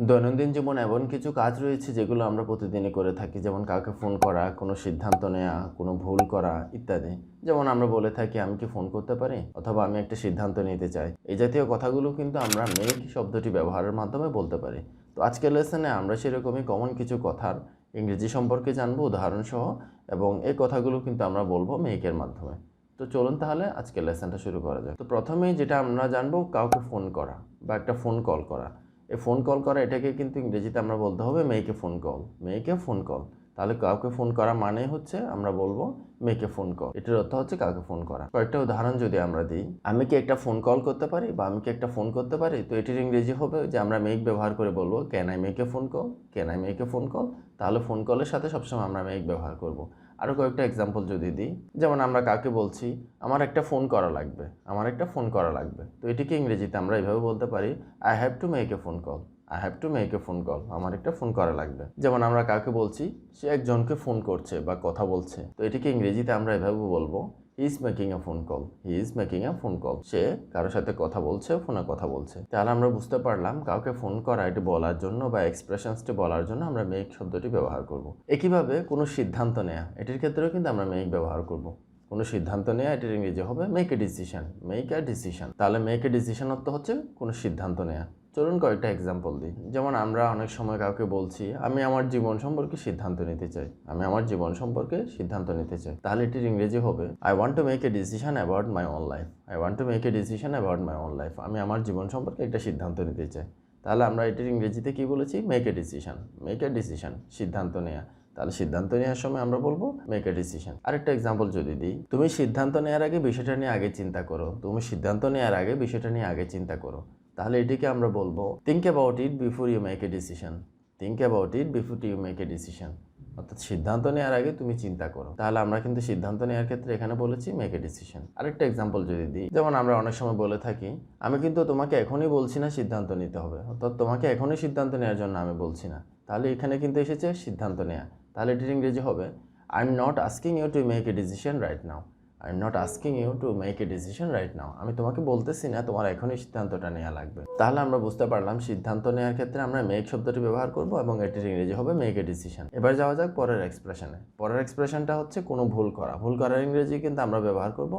দৈনন্দিন জীবনে এমন কিছু কাজ রয়েছে যেগুলো আমরা প্রতিদিনই করে থাকি, যেমন কাউকে ফোন করা, কোনো সিদ্ধান্ত নেওয়া, কোনো ভুল করা ইত্যাদি। যেমন আমরা বলে থাকি আমি কি ফোন করতে পারি, অথবা আমি একটা সিদ্ধান্ত নিতে চাই। এই জাতীয় কথাগুলো কিন্তু আমরা মেক শব্দটি ব্যবহারের মাধ্যমে বলতে পারি। তো আজকের লেসনে আমরা সেরকমই কমন কিছু কথার ইংরেজি সম্পর্কে জানবো উদাহরণসহ, এবং এই কথাগুলো কিন্তু আমরা বলবো মেকের মাধ্যমে। তো চলুন তাহলে আজকের লেসনটা শুরু করা যাক। তো প্রথমেই যেটা আমরা জানবো কাউকে ফোন করা বা একটা ফোন কল করা। এই ফোন কল করা এটাকে কিন্তু ইংরেজিতে আমরা বলতে হবে make a phone call, make a phone call. তাহলে কাউকে ফোন করা মানে হচ্ছে আমরা বলবো মেক এ ফোন কল। এটার অর্থ হচ্ছে কাউকে ফোন করা। কয়েকটা উদাহরণ যদি আমরা দিই, আমি কি একটা ফোন কল করতে পারি বা আমি কি একটা ফোন করতে পারি, তো এটির ইংরেজি হবে যে আমরা মেক ব্যবহার করে বলবো can I make a phone call, can I make a phone call. তাহলে ফোন কলের সাথে সবসময় আমরা মেক ব্যবহার করব। আরও কয়েকটা এক্সাম্পল যদি দিই, যেমন আমরা কাউকে বলছি আমার একটা ফোন করা লাগবে, আমার একটা ফোন করা লাগবে, তো এটিকে ইংরেজিতে আমরা এইভাবে বলতে পারি I have to make a phone call, I have to make a phone call, আমার একটা ফোন করা লাগবে। যেমন আমরা কাউকে বলছি সে একজনকে ফোন করছে বা কথা বলছে, তো এটিকে ইংরেজিতে আমরা এভাবে বলবো he is making a phone call, he is making a phone call. সে কারোর সাথে কথা বলছে, ফোনে কথা বলছে। তাহলে আমরা বুঝতে পারলাম কাউকে ফোন করা এটি বলার জন্য বা এক্সপ্রেশনসটি বলার জন্য আমরা মেক শব্দটি ব্যবহার করব। একইভাবে কোনো সিদ্ধান্ত নেওয়া, এটির ক্ষেত্রেও কিন্তু আমরা মেক ব্যবহার করব। কোনো সিদ্ধান্ত নেওয়া এটির ইংরেজি হবে make a decision, make a decision. তাহলে মেক এ ডিসিশন অর্থ হচ্ছে কোনো সিদ্ধান্ত নেওয়া। চলুন কয়েকটা এক্সাম্পল দিই। যেমন আমরা অনেক সময় কাউকে বলছি আমি আমার জীবন সম্পর্কে সিদ্ধান্ত নিতে চাই, আমি আমার জীবন সম্পর্কে সিদ্ধান্ত নিতে চাই। তাহলে এটির ইংরেজি হবে I want to make a decision about my own life, I want to make a decision about my own life. আমি আমার জীবন সম্পর্কে একটা সিদ্ধান্ত নিতে চাই। তাহলে আমরা এটির ইংরেজিতে কি বলেছি, make a decision, make a decision, সিদ্ধান্ত নেওয়া। তাহলে সিদ্ধান্ত নেওয়ার সময় আমরা বলবো মেক এ ডিসিশন। আরেকটা এক্সাম্পল যদি দিই, তুমি সিদ্ধান্ত নেওয়ার আগে বিষয়টা নিয়ে আগে চিন্তা করো, তুমি সিদ্ধান্ত নেওয়ার আগে বিষয়টা নিয়ে আগে চিন্তা করো। তাহলে এটিকে আমরা বলবো think about it before you make a decision, think about it before you make a decision. অর্থাৎ সিদ্ধান্ত নেওয়ার আগে তুমি চিন্তা করো। তাহলে আমরা কিন্তু সিদ্ধান্ত নেওয়ার ক্ষেত্রে এখানে বলেছি মেক এ ডিসিশন। আরেকটা এক্সাম্পল যদি দিই, যেমন আমরা অনেক সময় বলে থাকি আমি কিন্তু তোমাকে এখনই বলছি না সিদ্ধান্ত নিতে হবে, অর্থাৎ তোমাকে এখনই সিদ্ধান্ত নেওয়ার জন্য আমি বলছি না। তাহলে এখানে কিন্তু এসেছে সিদ্ধান্ত নেওয়া। তাহলে এটির ইংরেজি হবে I am not asking you to make a decision right now, I am not asking you to make a decision right now. আমি তোমাকে বলতেছি না তোমার এখনই সিদ্ধান্তটা নেওয়া লাগবে। তাহলে আমরা বুঝতে পারলাম সিদ্ধান্ত নেওয়ার ক্ষেত্রে আমরা মেক শব্দটি ব্যবহার করব এবং এটির ইংরেজি হবে মেক এ ডিসিশন। এবার যাওয়া যাক পরের এক্সপ্রেশনে। পরের এক্সপ্রেশনটা হচ্ছে কোনো ভুল করা। ভুল করার ইংরেজি কিন্তু আমরা ব্যবহার করব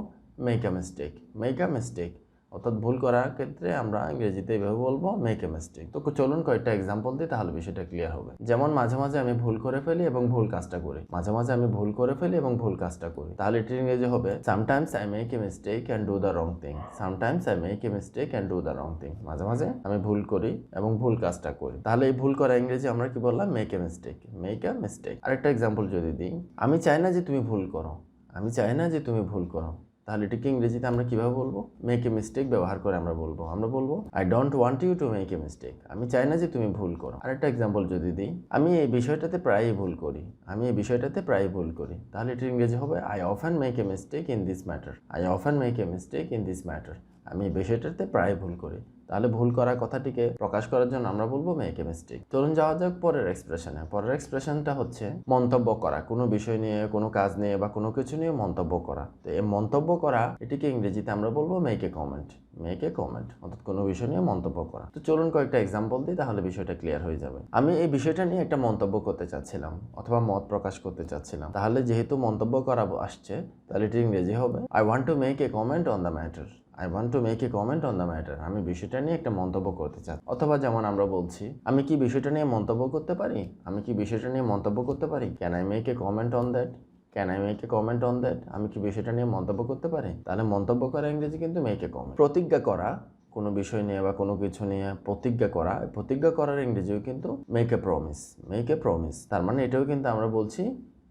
make a mistake, make a mistake. অর্থাৎ ভুল করার ক্ষেত্রে আমরা ইংরেজিতে এইভাবে বলবো মেক এ মিস্টেক। তো চলুন কয়েকটা এক্সাম্পল দিই, তাহলে বিষয়টা ক্লিয়ার হবে। যেমন মাঝে মাঝে আমি ভুল করে ফেলি এবং ভুল কাজটা করি, মাঝে মাঝে আমি ভুল করে ফেলি এবং ভুল কাজটা করি। তাহলে এটির ইংরেজি হবে sometimes I make a mistake and do the wrong thing, sometimes I make a mistake and do the wrong thing. মাঝে মাঝে আমি ভুল করি এবং ভুল কাজটা করি। তাহলে এই ভুল করা ইংরেজি আমরা কি বললাম, make a mistake, make a mistake. আরেকটা এক্সাম্পল যদি দিই, আমি চাই না যে তুমি ভুল করো, আমি চাই না যে তুমি ভুল করো। তাহলে এটিকে ইংরেজিতে আমরা কিভাবে বলবো, মেক এ মিস্টেক ব্যবহার করে আমরা বলবো I don't want you to make a mistake, আমি চাই না যে তুমি ভুল করো। আরেকটা এক্সাম্পল যদি দিই, আমি এই বিষয়টাতে প্রায়ই ভুল করি, আমি এই বিষয়টাতে প্রায়ই ভুল করি। তাহলে এটির ইংরেজি হবে I often make a mistake in this matter, I often make a mistake in this matter. আমি এই বিষয়টাতে প্রায় ভুল করি। তাহলে ভুল করা কথাটিকে প্রকাশ করার জন্য আমরা বলবো মেক এ মিস্টেক। চলুন যাওয়া যাক পরের এক্সপ্রেশনে। পরের এক্সপ্রেশনটা হচ্ছে মন্তব্য করা, কোনো বিষয় নিয়ে, কোনো কাজ নিয়ে বা কোনো কিছু নিয়ে মন্তব্য করা। তো এই মন্তব্য করা এটিকে ইংরেজিতে আমরা বলবো make a comment, make a comment, অর্থাৎ কোনো বিষয় নিয়ে মন্তব্য করা। তো চলুন কয়েকটা এক্সাম্পল দিই, তাহলে বিষয়টা ক্লিয়ার হয়ে যাবে। আমি এই বিষয়টা নিয়ে একটা মন্তব্য করতে চাচ্ছিলাম অথবা মত প্রকাশ করতে চাচ্ছিলাম। তাহলে যেহেতু মন্তব্য করা আসছে, তাহলে এটি ইংরেজি হবে I want to make a comment on the matter, I want to make a comment on the matter. আমি বিষয়টা নিয়ে একটা মন্তব্য করতে চাই। অথবা যেমন আমরা বলছি আমি কি বিষয়টা নিয়ে মন্তব্য করতে পারি, আমি কি বিষয়টা নিয়ে মন্তব্য করতে পারি, can I make a comment on that, can I make a comment on that. আমি কি বিষয়টা নিয়ে মন্তব্য করতে পারি। তাহলে মন্তব্য করা ইংরেজি কিন্তু মেক এ কমেন্ট। প্রতিজ্ঞা করা, কোনো বিষয় নিয়ে বা কোনো কিছু নিয়ে প্রতিজ্ঞা করা, প্রতিজ্ঞা করার ইংরেজিও কিন্তু make a promise, make a promise. তার মানে এটাও কিন্তু আমরা বলছি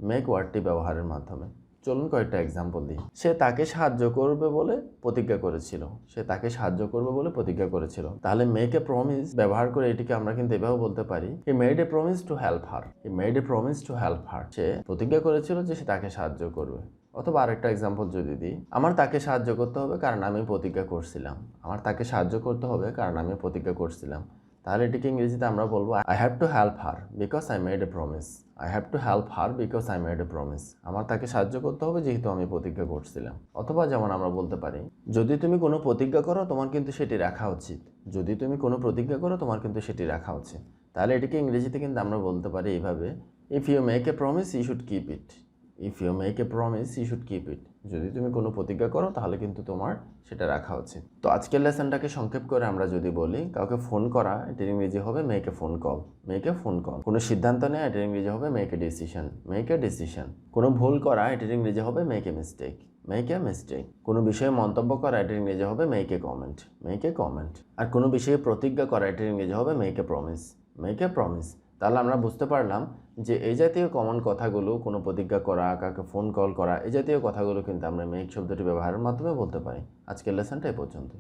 মেক ওয়ার্ডটি ব্যবহারের মাধ্যমে। চলুন কয়েকটা এক্সাম্পল দিই। সে তাকে সাহায্য করবে বলে প্রতিজ্ঞা করেছিল, সে তাকে সাহায্য করবে বলে প্রতিজ্ঞা করেছিল। তাহলে মেক এ প্রমিস ব্যবহার করে এটিকে আমরা কিন্তু এভাবে বলতে পারি he made a promise to help her, he made a promise to help her. সে প্রতিজ্ঞা করেছিল যে সে তাকে সাহায্য করবে। অথবা আরেকটা এক্সাম্পল যদি দিই, আমার তাকে সাহায্য করতে হবে কারণ আমি প্রতিজ্ঞা করছিলাম, আমার তাকে সাহায্য করতে হবে কারণ আমি প্রতিজ্ঞা করছিলাম। তাহলে এটিকে ইংরেজিতে আমরা বলবো I have to help her because I made a promise, I have to help her because I made a promise. আমার তাকে সাহায্য করতে হবে যেহেতু আমি প্রতিজ্ঞা করছিলাম। অথবা যেমন আমরা বলতে পারি যদি তুমি কোনো প্রতিজ্ঞা করো তোমার কিন্তু সেটি রাখা উচিত, যদি তুমি কোনো প্রতিজ্ঞা করো তোমার কিন্তু সেটি রাখা উচিত। তাহলে এটাকে ইংরেজিতে কিন্তু আমরা বলতে পারি এইভাবে, if you make a promise you should keep it. If you make a promise you should keep it. যদি তুমি কোনো প্রতিজ্ঞা করো তাহলে কিন্তু তোমার সেটা রাখা উচিত। তো আজকের লেসনটাকে সংক্ষেপ করে আমরা যদি বলি, কাউকে ফোন করা এটার ইংরেজি হবে make a phone call. Make a phone call. কোনো সিদ্ধান্ত নেওয়া এটার ইংরেজি হবে make a decision. Make a decision. কোনো ভুল করা এটার ইংরেজি হবে make a mistake. Make a mistake. কোনো বিষয়ে মন্তব্য করা এটার ইংরেজি হবে make a comment. Make a comment. আর কোনো বিষয়ে প্রতিজ্ঞা করা এটার ইংরেজি হবে make a promise. Make a promise. তাহলে আমরা বুঝতে পারলাম যে এই জাতীয় কমন কথাগুলো, কোনো প্রতিজ্ঞা করা, কাউকে ফোন কল করা, এই জাতীয় কথাগুলো কিন্তু আমরা মেক শব্দটি ব্যবহারের মাধ্যমে বলতে পারি। আজকের লেসনটা এ পর্যন্ত।